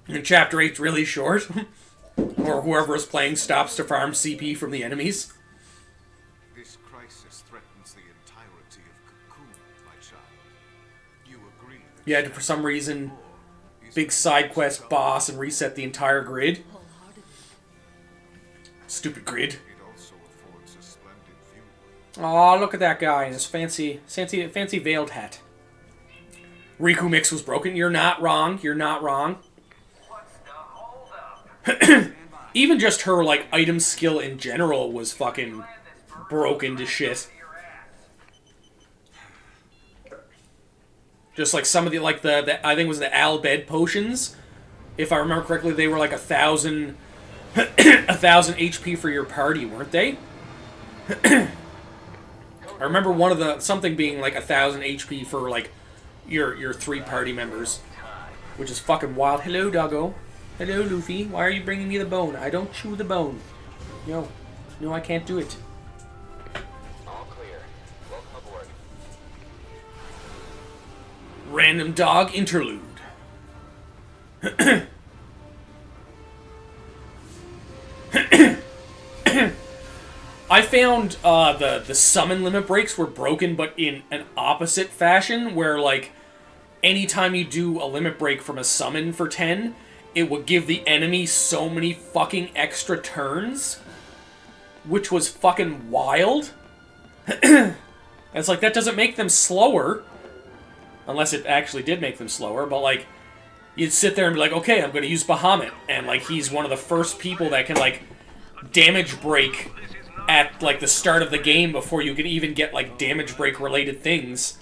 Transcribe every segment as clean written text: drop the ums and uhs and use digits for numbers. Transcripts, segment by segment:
And Chapter 8's really short. Or whoever is playing stops to farm CP from the enemies. This crisis threatens the entirety of Cocoon, my child. You agree that You had to, for some reason, big side quest boss and reset the entire grid. Stupid grid. it also affords a splendid view. Aw, look at that guy in his fancy veiled hat. Riku Mix was broken. You're not wrong. You're not wrong. Even just her, like, item skill in general was fucking broken to shit. Just like some of the, like, the I think it was the Al Bhed potions. If I remember correctly, they were like 1,000 HP for your party, weren't they? I remember one of the, something being like 1,000 HP for, like, your 3 party members. Which is fucking wild. Hello, doggo. Hello, Luffy. Why are you bringing me the bone? I don't chew the bone. No. No, I can't do it. All clear. Welcome aboard. Random dog interlude. I found the summon limit breaks were broken, but in an opposite fashion, where, like, anytime you do a limit break from a summon for 10, it would give the enemy so many fucking extra turns, which was fucking wild. It's like, that doesn't make them slower, unless it actually did make them slower, but, like, you'd sit there and be like, okay, I'm gonna use Bahamut, and, like, he's one of the first people that can, like, damage break at, like, the start of the game before you can even get, like, damage break related things.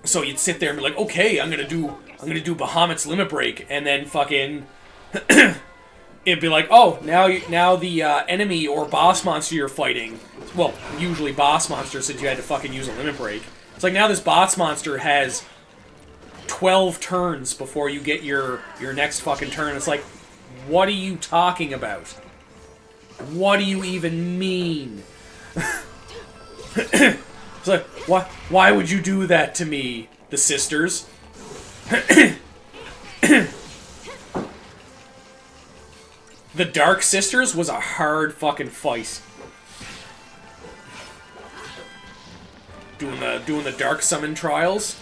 So you'd sit there and be like, okay, I'm gonna do Bahamut's limit break, and then fucking it'd be like, oh, now the enemy or boss monster you're fighting, well, usually boss monster, since you had to fucking use a limit break. It's like, now this boss monster has 12 turns before you get your next fucking turn. It's like, what are you talking about? What do you even mean? It's like, why would you do that to me, the sisters? The Dark Sisters was a hard fucking fight. Doing the Dark Summon trials.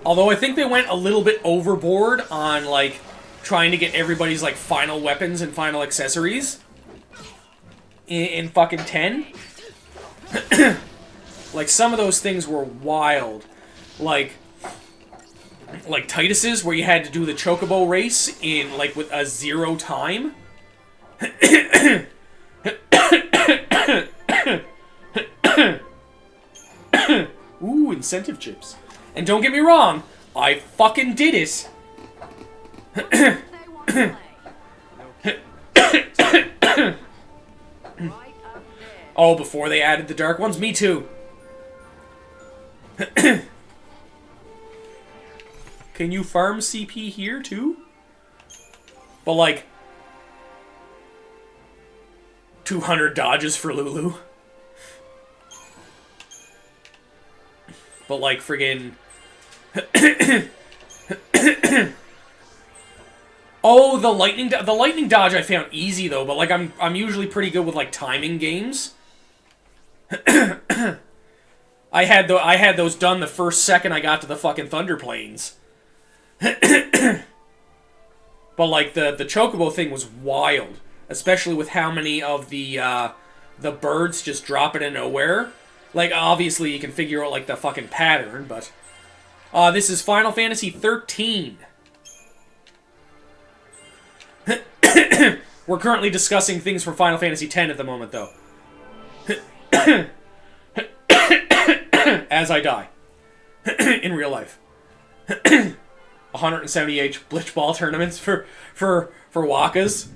Although I think they went a little bit overboard on, like, trying to get everybody's, like, final weapons and final accessories in fucking 10. Like, some of those things were wild. Like Titus's, where you had to do the Chocobo race in, like, with a 0 time. Ooh, incentive chips. And don't get me wrong, I fucking did it. Oh, before they added the dark ones? Me too. Can you farm CP here too? But, like, 200 dodges for Lulu. But, like, friggin' oh, the lightning dodge I found easy though, but, like, I'm usually pretty good with, like, timing games. I had those done the first second I got to the fucking Thunder Plains. But, like, the Chocobo thing was wild, especially with how many of the birds just drop it in nowhere. Like, obviously you can figure out, like, the fucking pattern, but this is Final Fantasy 13. We're currently discussing things from Final Fantasy 10 at the moment, though. As I die. In real life. 170H Blitzball tournaments for Wakas.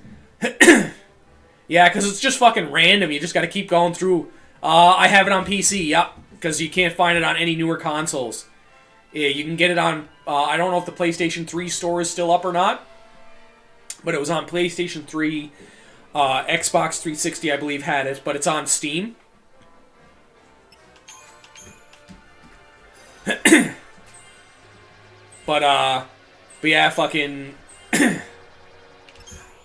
Yeah, because it's just fucking random. You just gotta keep going through. I have it on PC, yep. Because you can't find it on any newer consoles. Yeah, you can get it on... I don't know if the PlayStation 3 store is still up or not. but it was on PlayStation 3. Xbox 360, I believe, had it, but it's on Steam. But yeah, fucking...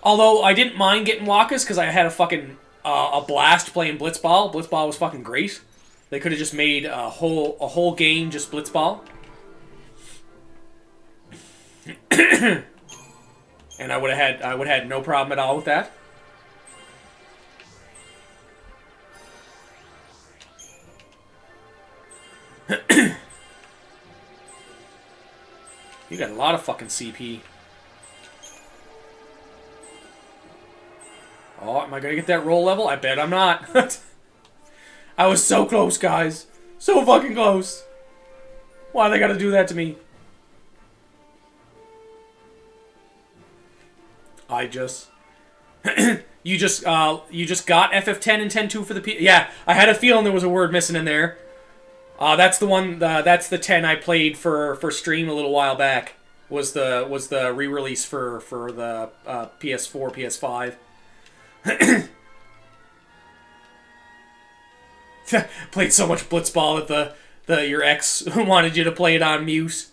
Although, I didn't mind getting Wakas, because I had a fucking... a blast playing Blitzball. Blitzball was fucking great. They could have just made a whole game just Blitzball. And I would have had no problem at all with that. You got a lot of fucking CP. Oh, am I gonna get that roll level? I bet I'm not. I was so close, guys. So fucking close. Why they gotta do that to me? I just... you just got FF10 and 10.2 for the P... Yeah, I had a feeling there was a word missing in there. That's the one. That's the 10 I played for stream a little while back. Was the re-release for the PS4, PS5. Played so much Blitzball that your ex wanted you to play it on mute.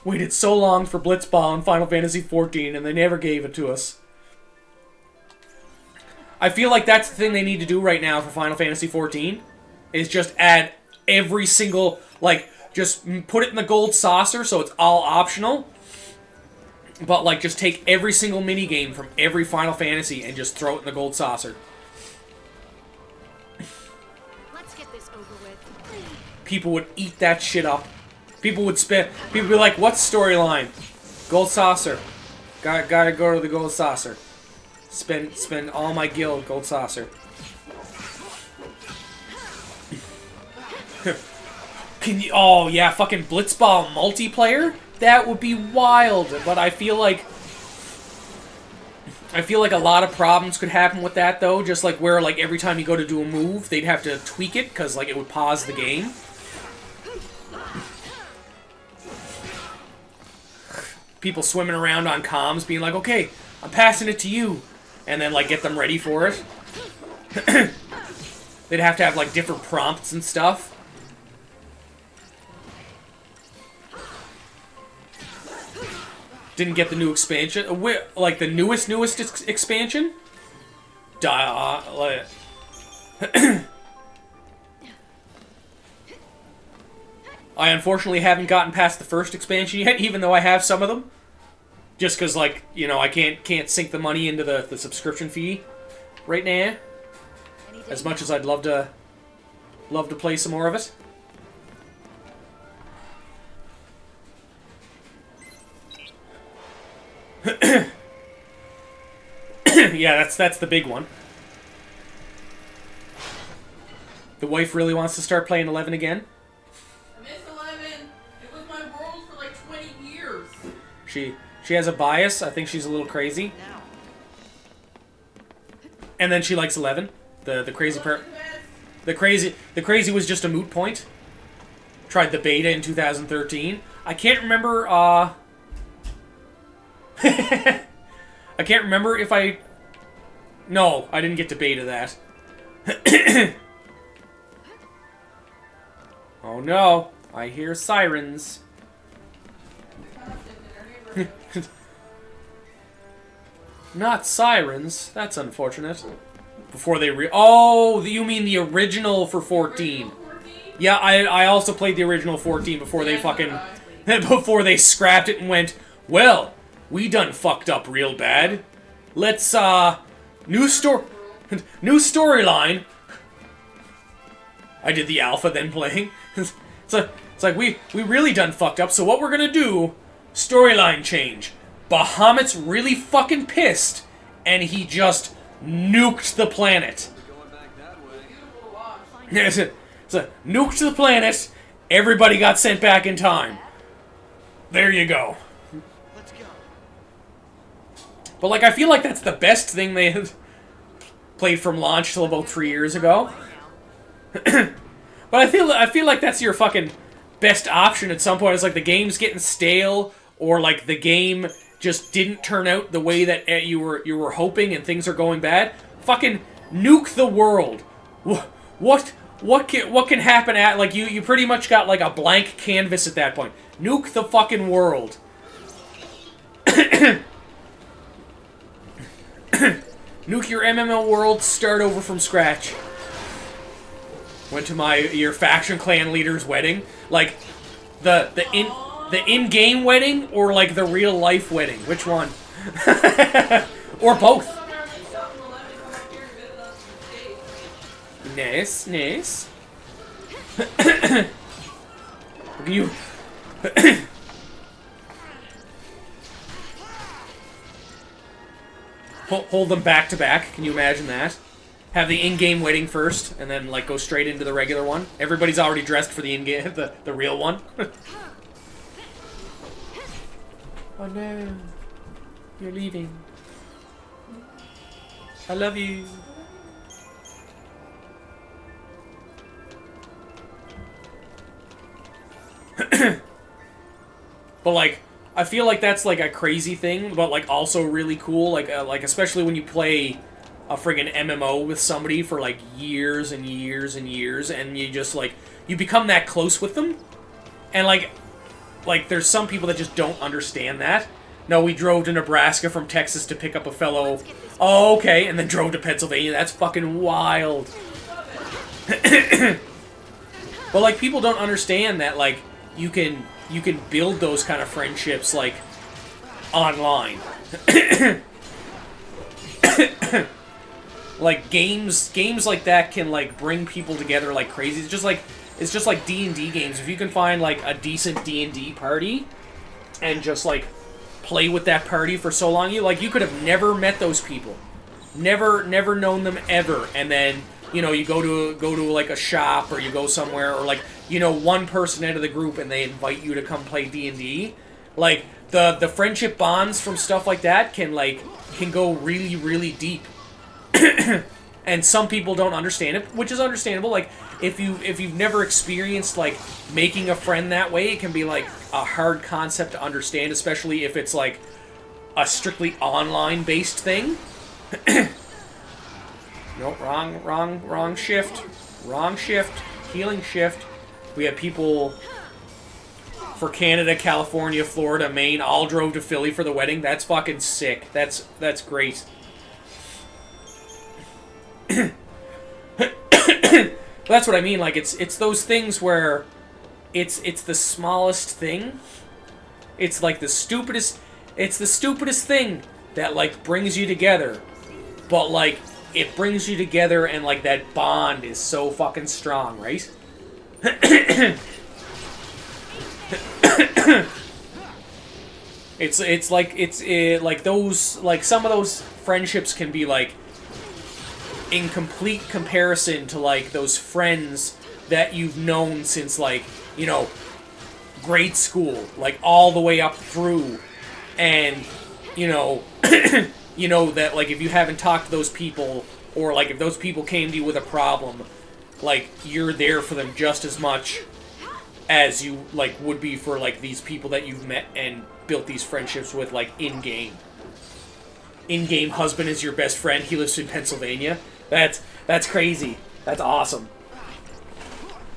Waited so long for Blitzball in Final Fantasy XIV, and they never gave it to us. I feel like that's the thing they need to do right now for Final Fantasy XIV, is just add every single, like, just put it in the gold saucer so it's all optional, but, like, just take every single minigame from every Final Fantasy and just throw it in the gold saucer. Let's get this over with. People would eat that shit up. People would be like, what's storyline? Gold saucer. Gotta go to the gold saucer. Spend all my guild gold saucer. Can you... Oh, yeah, fucking Blitzball multiplayer? That would be wild, but I feel like a lot of problems could happen with that, though. Just like where, like, every time you go to do a move, they'd have to tweak it, because, like, it would pause the game. People swimming around on comms being like, okay, I'm passing it to you. And then, like, get them ready for it. They'd have to have, like, different prompts and stuff. Didn't get the new expansion. Like, the newest expansion? I unfortunately haven't gotten past the first expansion yet, even though I have some of them. Just because, like, you know, I can't sink the money into the subscription fee right now. As much as I'd love to play some more of it. Yeah, that's the big one. The wife really wants to start playing 11 again. I miss 11. It was my world for like 20 years. She has a bias. I think she's a little crazy. And then she likes 11. The crazy part. The crazy was just a moot point. Tried the beta in 2013. I can't remember. I can't remember if I. No, I didn't get to beta that. Oh no! I hear sirens. Not sirens. That's unfortunate. Before they Oh, you mean the original for 14? Yeah, I also played the original 14 before they fucking before they scrapped it and went, well, we done fucked up real bad. Let's new storyline. I did the alpha then playing. It's like we really done fucked up. So what we're gonna do? Storyline change. Bahamut's really fucking pissed, and he just nuked the planet. It's a nuked the planet. Everybody got sent back in time. There you go. Let's go. But like, I feel like that's the best thing they had played from launch till about 3 years ago. But But I feel like that's your fucking best option at some point. It's like the game's getting stale, or like the game just didn't turn out the way that you were hoping, and things are going bad. Fucking nuke the world. What can happen at, like, you pretty much got like a blank canvas at that point. Nuke the fucking world. Nuke your MMO world, start over from scratch. Went to your faction clan leader's wedding. Like, the in-game wedding, or like the real life wedding? Which one? Or both. Nice, nice. You... Hold them back to back. Can you imagine that? Have the in-game wedding first, and then like go straight into the regular one. Everybody's already dressed for the in-game, the real one. Oh no, you're leaving. I love you. But like, I feel like that's like a crazy thing, but like also really cool. Like especially when you play a friggin' MMO with somebody for like years and years and years, and you just like you become that close with them, and like there's some people that just don't understand that. No, we drove to Nebraska from Texas to pick up a fellow. Oh, okay, and then drove to Pennsylvania. That's fucking wild. But like people don't understand that like you can build those kind of friendships like online. Like games like that can like bring people together like crazy. It's just like D&D games. If you can find like a decent D&D party and just like play with that party for so long, you could have never met those people. Never known them ever, and then you know, you go to like a shop, or you go somewhere, or like, you know, one person out of the group and they invite you to come play D&D. Like the friendship bonds from stuff like that can go really, really deep. And some people don't understand it, which is understandable. Like if you've never experienced like making a friend that way, it can be like a hard concept to understand, especially if it's like a strictly online based thing. Nope, wrong shift. Wrong shift. Healing shift. We have people for Canada, California, Florida, Maine, all drove to Philly for the wedding. That's fucking sick. That's great. That's what I mean. Like it's those things where it's the smallest thing. It's like the stupidest thing that like brings you together. But like it brings you together, and like that bond is so fucking strong, right? It's like those, like some of those friendships can be like in complete comparison to like those friends that you've known since like, you know, grade school, like all the way up through, and you know you know that like if you haven't talked to those people, or like if those people came to you with a problem, like you're there for them just as much as you like would be for like these people that you've met and built these friendships with, like in-game. In-game husband is your best friend. He lives in Pennsylvania. That's crazy. That's awesome.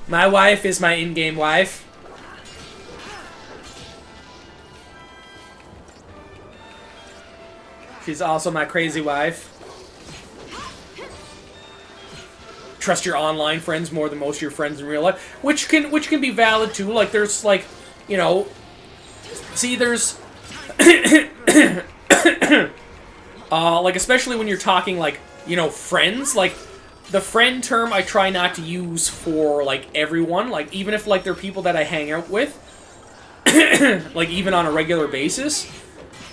My wife is my in-game wife. She's also my crazy wife. Trust your online friends more than most of your friends in real life, which can be valid too. Like there's like, you know, see there's like especially when you're talking like, you know, friends, like the friend term I try not to use for like everyone, like even if like they're people that I hang out with, like even on a regular basis,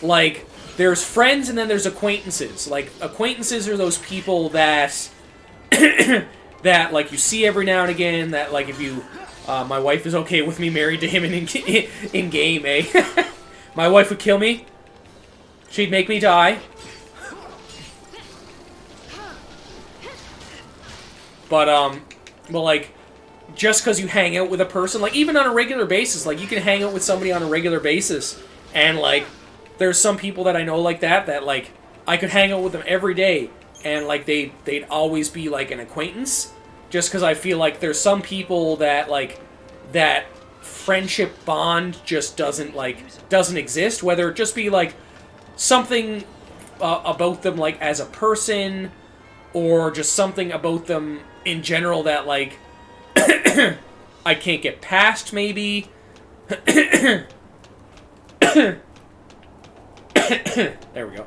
like there's friends and then there's acquaintances. Like acquaintances are those people that that like you see every now and again, that like if you my wife is okay with me married to him in game, eh? My wife would kill me. She'd make me die. But like just because you hang out with a person, like, even on a regular basis, like, you can hang out with somebody on a regular basis, and, like, there's some people that I know like that, like, I could hang out with them every day, and, like, they'd always be, like, an acquaintance, just because I feel like there's some people that, like, that friendship bond just doesn't exist, whether it just be, like, something about them, like, as a person, or just something about them in general that, like, I can't get past, maybe. There we go.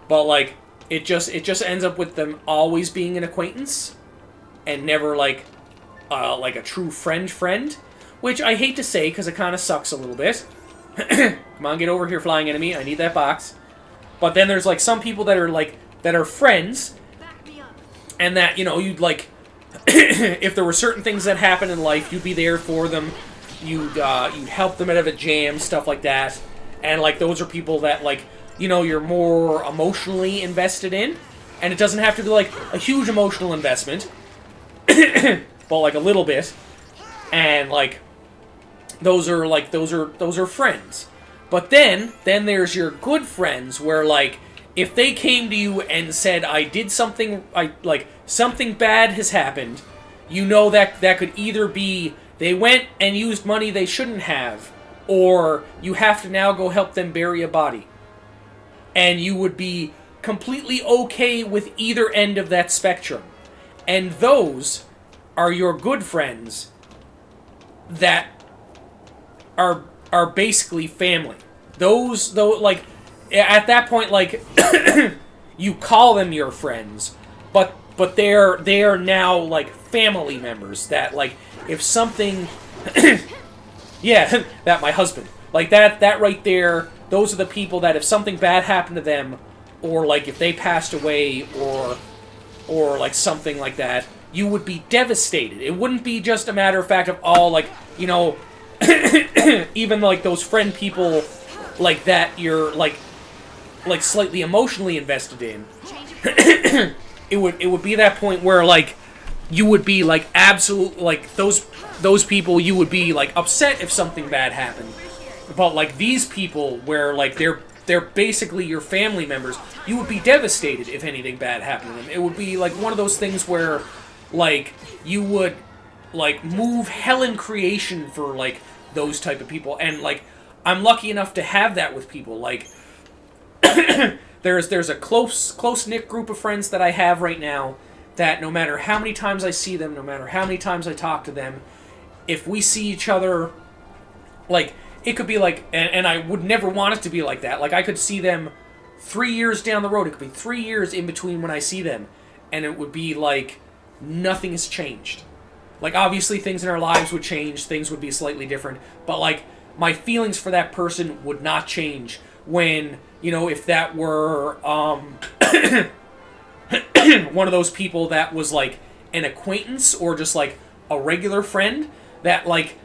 But, like, it just ends up with them always being an acquaintance, and never, like a true friend, which I hate to say, because it kind of sucks a little bit. Come on, get over here, flying enemy. I need that box. But then there's, like, some people that are, like, that are friends, Back me up. and that, you know, you'd, like, if there were certain things that happen in life, you'd be there for them. You'd help them out of a jam, stuff like that. And, like, those are people that, like, you know, you're more emotionally invested in. And it doesn't have to be, like, a huge emotional investment. But, like, a little bit. And, like, those are friends. But then there's your good friends, where, like, if they came to you and said, I did something, something bad has happened, you know that could either be they went and used money they shouldn't have, or you have to now go help them bury a body. And you would be completely okay with either end of that spectrum. And those are your good friends that are basically family. Those, though, like, at that point, like, you call them your friends, but they are now, like, family members that, like, if something, yeah, that my husband, like, that right there, those are the people that if something bad happened to them, or, like, if they passed away, or like, something like that, you would be devastated. It wouldn't be just a matter of fact of, oh, like, you know, even, like, those friend people, like, that you're, like, slightly emotionally invested in. it would be that point where, like, you would be, like, absolute, like, those people, you would be, like, upset if something bad happened. But, like, these people, where, like, they're basically your family members, you would be devastated if anything bad happened to them. It would be, like, one of those things where, like, you would, like, move hell in creation for, like, those type of people. And, like, I'm lucky enough to have that with people. Like, there's a close-knit group of friends that I have right now that no matter how many times I see them, no matter how many times I talk to them, if we see each other, like, it could be like, and I would never want it to be like that. Like, I could see them 3 years down the road. It could be 3 years in between when I see them, and it would be like nothing has changed. Like, obviously things in our lives would change, things would be slightly different, but, like, my feelings for that person would not change when, you know, if that were one of those people that was, like, an acquaintance or just, like, a regular friend that, like,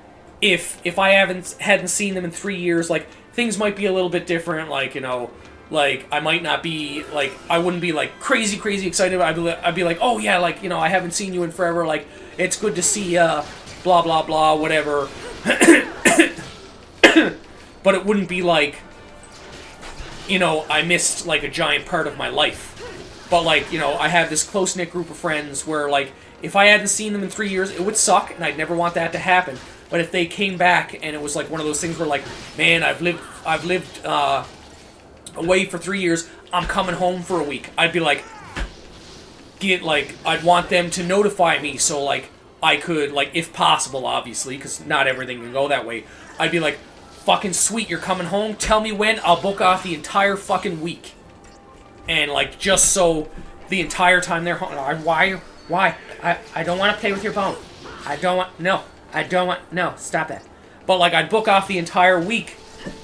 if I hadn't seen them in 3 years, like, things might be a little bit different, like, you know, like, I might not be, like, I wouldn't be, like, crazy excited, I'd be like, oh, yeah, like, you know, I haven't seen you in forever, like, it's good to see ya, blah, blah, blah, whatever. But it wouldn't be like, you know, I missed, like, a giant part of my life. But, like, you know, I have this close-knit group of friends where, like, if I hadn't seen them in 3 years, it would suck, and I'd never want that to happen. But if they came back, and it was, like, one of those things where, like, man, I've lived away for 3 years, I'm coming home for a week, I'd be like, I'd want them to notify me so, like, I could, like, if possible, obviously, because not everything can go that way, I'd be like, fucking sweet, you're coming home, tell me when, I'll book off the entire fucking week. And, like, just so the entire time they're home, why? I don't want to play with your bone. No, stop that. But, like, I'd book off the entire week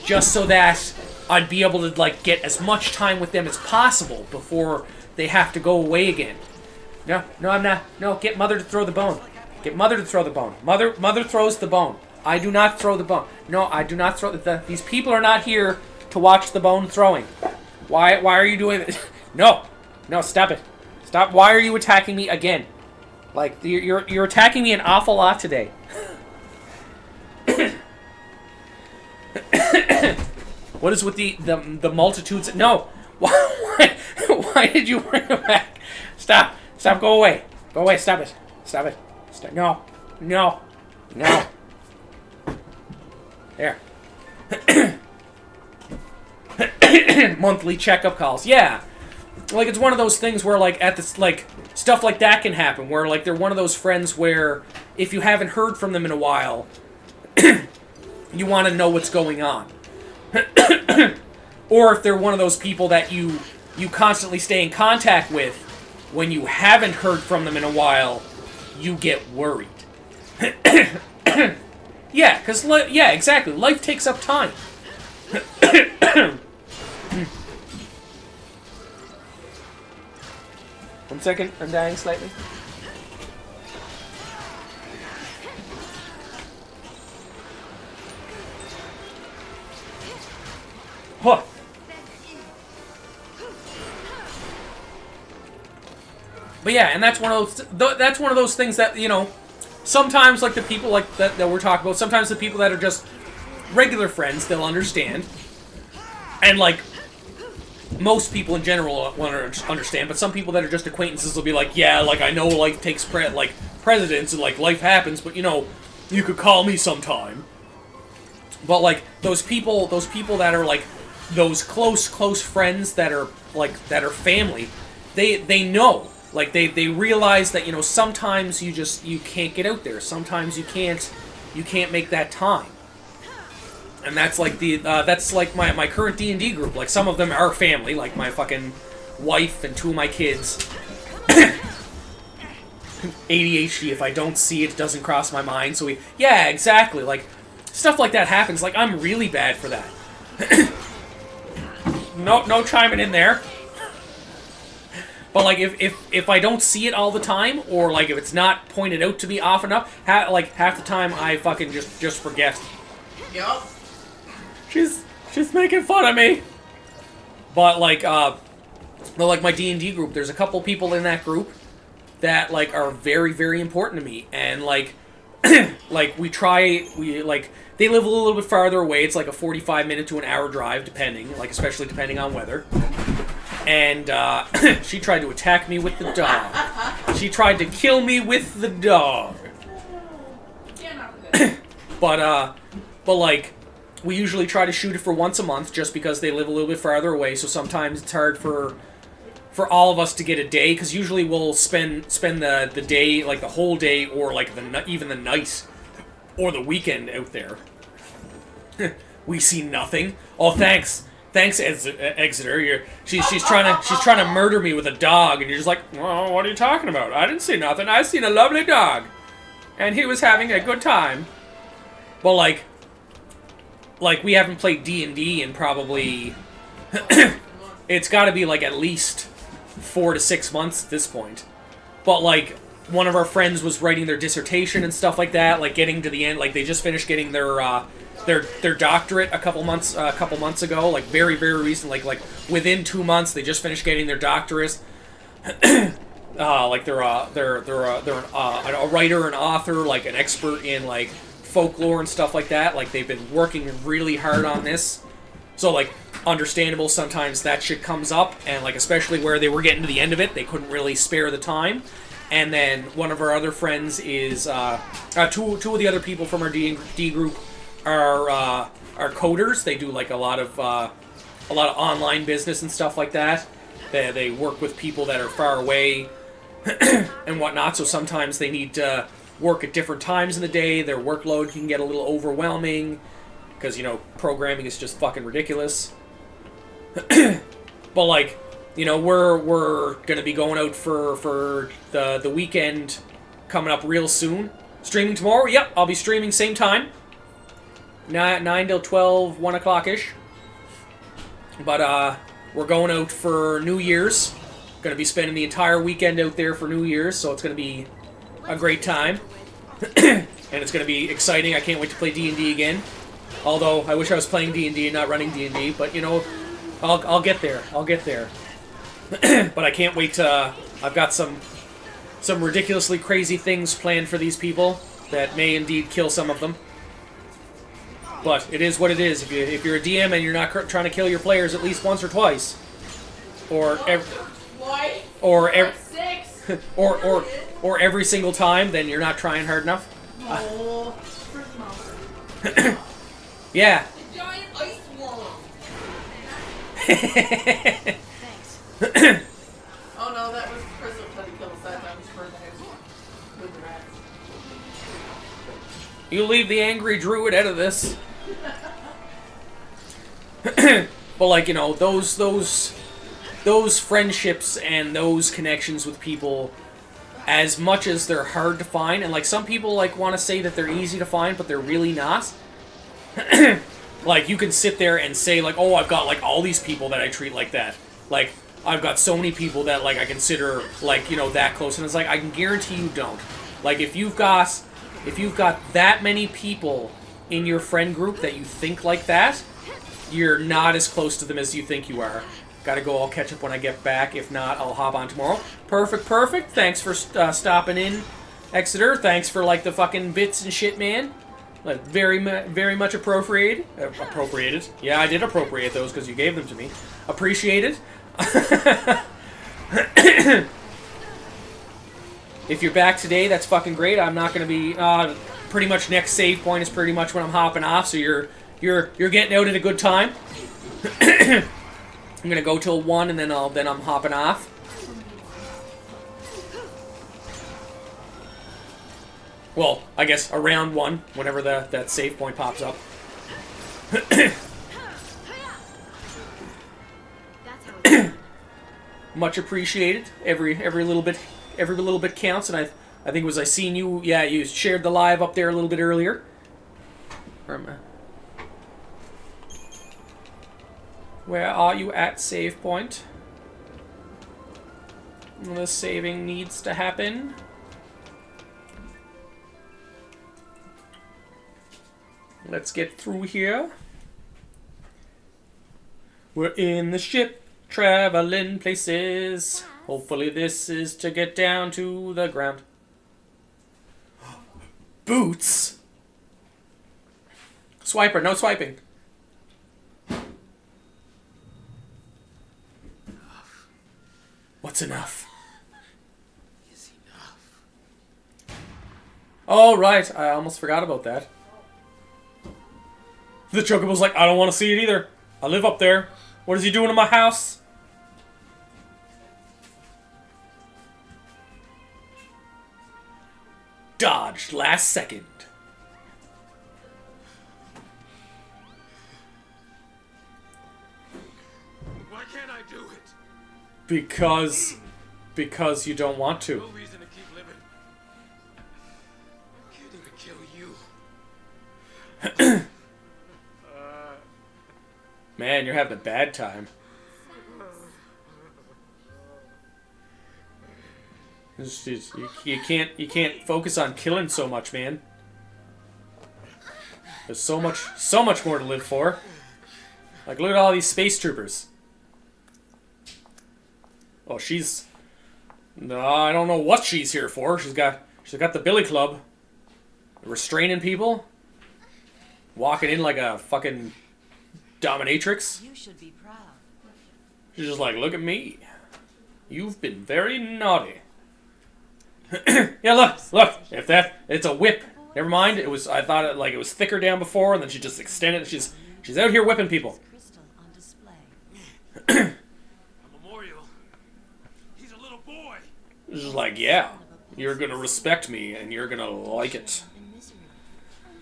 just so that I'd be able to, like, get as much time with them as possible before they have to go away again. No, I'm not. No, get Mother to throw the bone. Get Mother to throw the bone. Mother throws the bone. I do not throw the bone. No, I do not throw these people are not here to watch the bone throwing. Why are you doing this? No, stop it. Stop. Why are you attacking me again? Like, you're attacking me an awful lot today. What is with the multitudes? No. Why did you bring him back? Stop. Stop. Go away. Go away. Stop it. Stop it. Stop. No. No. No. There. Monthly checkup calls. Yeah. Like, it's one of those things where, like, at this, like, stuff like that can happen, where, like, they're one of those friends where if you haven't heard from them in a while, you want to know what's going on. Or if they're one of those people that you constantly stay in contact with, when you haven't heard from them in a while, you get worried. Yeah, because, yeah, exactly. Life takes up time. One second, I'm dying slightly. Huh. But yeah, and that's one of those things that, you know, sometimes, like, the people like that we're talking about, sometimes the people that are just regular friends, they'll understand. And, like, most people in general want to understand, but some people that are just acquaintances will be like, yeah, like, I know life takes precedence and, like, life happens, but, you know, you could call me sometime. But, like, those people that are, like, those close friends that are, like, that are family, they know. Like, they realize that, you know, sometimes you can't get out there. Sometimes you can't make that time. And that's like that's like my current D&D group. Like, some of them are family, like my fucking wife and two of my kids. ADHD, if I don't see it, doesn't cross my mind. So yeah, exactly. Like, stuff like that happens. Like, I'm really bad for that. No chiming in there. But, like, if I don't see it all the time, or, like, if it's not pointed out to me often enough, half the time I fucking just forget. Yup. She's making fun of me. But, like, like my D&D group, there's a couple people in that group that, like, are very, very important to me. And, like, like, they live a little bit farther away. It's like a 45-minute to an hour drive, especially depending on weather. And, she tried to attack me with the dog. She tried to kill me with the dog. Yeah, not good. But, like, we usually try to shoot it for once a month, just because they live a little bit farther away, so sometimes it's hard for all of us to get a day, because usually we'll spend the day, like, the whole day, or, like, even the night, or the weekend out there. We see nothing. Oh, thanks, Exeter. She's trying to murder me with a dog, and you're just like, oh, what are you talking about? I didn't see nothing. I seen a lovely dog, and he was having a good time. But like we haven't played D&D in probably it's got to be like at least 4 to 6 months at this point. But like, one of our friends was writing their dissertation and stuff like that, like getting to the end, like they just finished getting their doctorate a couple months ago, like very, very recent, like within 2 months they just finished getting their doctorate. Like they're a writer, an author, like an expert in like folklore and stuff like that. Like, they've been working really hard on this. So like, understandable, sometimes that shit comes up, and like, especially where they were getting to the end of it, they couldn't really spare the time. And then one of our other friends is two of the other people from our D&D group are coders. They do like a lot of online business and stuff like that. They work with people that are far away and whatnot. So sometimes they need to work at different times in the day. Their workload can get a little overwhelming because, you know, programming is just fucking ridiculous. But like, you know, we're gonna be going out for the weekend coming up real soon. Streaming tomorrow. Yep, I'll be streaming same time. 9 till 12, 1 o'clock-ish. But we're going out for New Year's. Gonna be spending the entire weekend out there for New Year's, so it's gonna be a great time. And it's gonna be exciting. I can't wait to play D&D again. Although I wish I was playing D&D and not running D&D, but you know, I'll get there. I'll get there. But I can't wait to. I've got some some ridiculously crazy things planned for these people that may indeed kill some of them. But it is what it is. If you're a DM and you're not trying to kill your players at least once or twice, or or every single time, then you're not trying hard enough. No. Yeah. The giant ice worm. Thanks. Oh no, that was Crystal trying to kill us that time. For the house with the rats. You leave the angry druid out of this. But like, you know, those friendships and those connections with people, as much as they're hard to find, and like some people like want to say that they're easy to find, but they're really not. Like, you can sit there and say like, oh, I've got like all these people that I treat like that. Like, I've got so many people that like I consider like, you know, that close, and it's like, I can guarantee you don't. Like, if you've got that many people in your friend group that you think like that, you're not as close to them as you think you are. Gotta go, I'll catch up when I get back. If not, I'll hop on tomorrow. Perfect. Thanks for stopping in, Exeter. Thanks for, like, the fucking bits and shit, man. Like, very much appropriated. Appropriated. Yeah, I did appropriate those because you gave them to me. Appreciated. If you're back today, that's fucking great. I'm not gonna be... pretty much next save point is pretty much when I'm hopping off, so you're getting out at a good time. I'm gonna go till 1 and then I'm hopping off. Well, I guess around 1, whenever that save point pops up. That's how Much appreciated. Every little bit counts, and I think it was I seen you. Yeah, you shared the live up there a little bit earlier. Where are you at, save point? The saving needs to happen. Let's get through here. We're in the ship, traveling places. Hopefully this is to get down to the ground. Boots? Swiper, no swiping. What's enough? Is enough. Oh, right. I almost forgot about that. The Chocobo's like, I don't want to see it either. I live up there. What is he doing in my house? Dodged last second. Why can't I do it? Because you don't want to. No reason to keep living. I can't even kill you. Man, you're having a bad time. You can't focus on killing so much, man. There's so much more to live for. Like, look at all these space troopers. Oh, she's... No, I don't know what she's here for. She's got the billy club. Restraining people. Walking in like a fucking dominatrix. You should be proud. She's just like, look at me. You've been very naughty. Yeah, look. It's a whip. Never mind. I thought it was thicker down before, and then she just extended it. She's out here whipping people. Crystal on display. A memorial. He's a little boy. She's just like, yeah, you're gonna respect me, and you're gonna like it. In misery.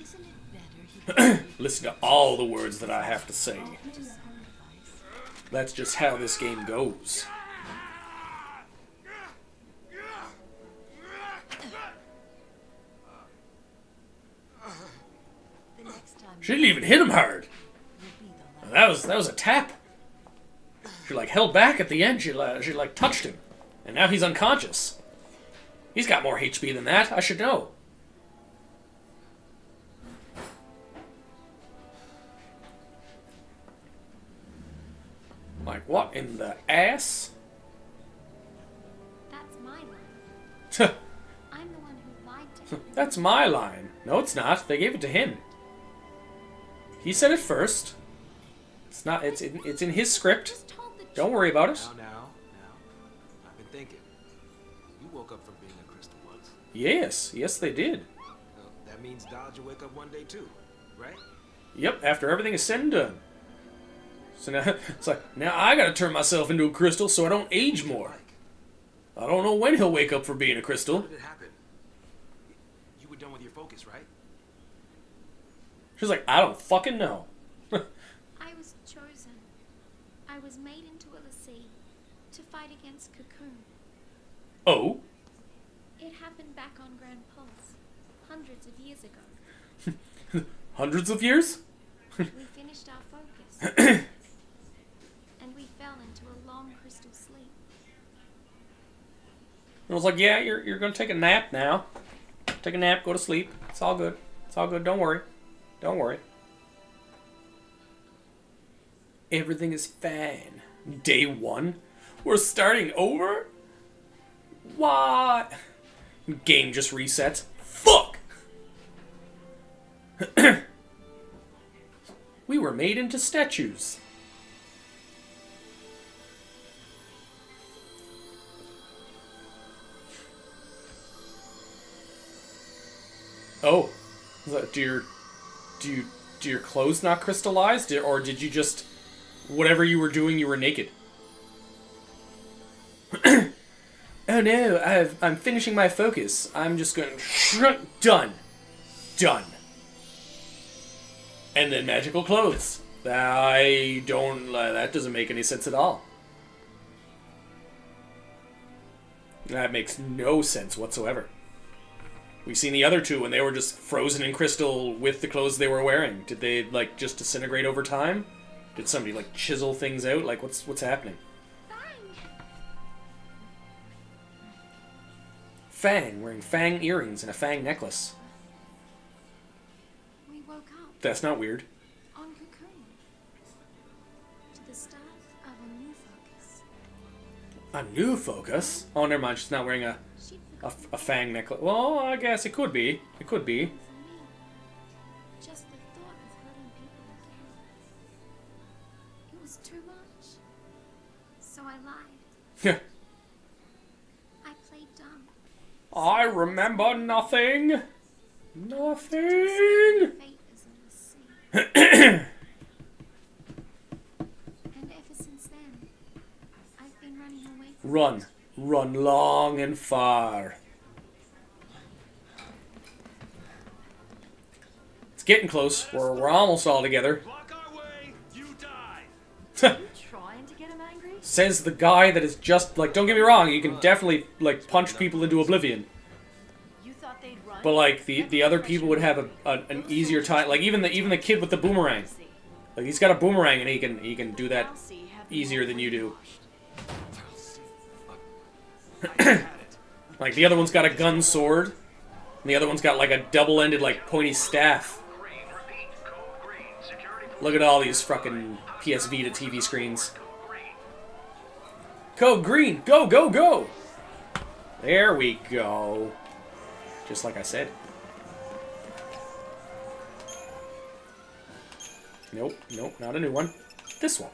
Isn't it better he Listen to all the words that I have to say. to sacrifice? That's just how this game goes. The next time She didn't even hit him hard. will be the last. That was a tap. She like held back at the end. She like touched him, and now he's unconscious. He's got more HP than that. I should know. Like, what in the ass? That's my life. I'm the one who lied to him. That's my line. No, it's not. They gave it to him. He said it first. It's not. It's in his script. Just told the Don't worry about it. Now. I've been thinking. You woke up from being a crystal once. Yes, they did. Well, that means Dodge will wake up one day too, right? Yep. After everything is said and done. So now it's like now I gotta turn myself into a crystal so I don't age more. I don't know when he'll wake up for being a How crystal. did it happen? You were done with your focus, right? She's like, I don't fucking know. I was chosen. I was made into a Lassie to fight against Cocoon. Oh. It happened back on Grand Pulse, hundreds of years ago. Hundreds of years? We finished our focus. And we fell into a long crystal sleep. I was like, yeah, you're gonna take a nap now. Take a nap, go to sleep. It's all good. It's all good. Don't worry. Don't worry. Everything is fine. Day 1? We're starting over? What? Game just resets. Fuck! We were made into statues. Oh, do your clothes not crystallized, or did you just whatever you were doing you were naked? Oh no, I'm finishing my focus. I'm just going done, and then magical clothes. That doesn't make any sense at all. That makes no sense whatsoever. We've seen the other two and they were just frozen in crystal with the clothes they were wearing. Did they like just disintegrate over time? Did somebody like chisel things out? Like what's happening? Fang wearing Fang earrings and a Fang necklace. We woke up That's not weird. on Cocoon to the start of a new focus. A new focus? Oh, never mind. She's not wearing a She'd a forgotten Fang necklace. Well, I guess it could be. It could be. for me. Just the thought of hurting people again. It was too much. So I lied. I played dumb. I remember nothing. Nothing. Fate is in the sea. And ever since then, I've been running away from Run. it. Run long and far. It's getting close. We're almost all together. Block our way, you die. Trying to get him angry? Says the guy that is just like, don't get me wrong, you can definitely like punch people into oblivion. You thought they'd run? But like the other people would have an easier time. Like even the kid with the boomerang. Like he's got a boomerang and he can do that easier than you do. Like the other one's got a gun sword, and the other one's got like a double-ended like pointy staff. Look at all these fucking PS Vita TV screens. Code green, go, go, go! There we go. Just like I said. Nope, nope, not a new one. This one.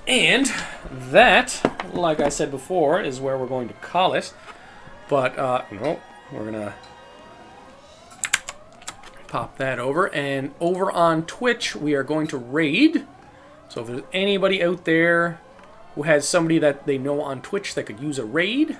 And that, like I said before, is where we're going to call it. But, no, we're gonna pop that over. And over on Twitch, we are going to raid. So if there's anybody out there who has somebody that they know on Twitch that could use a raid,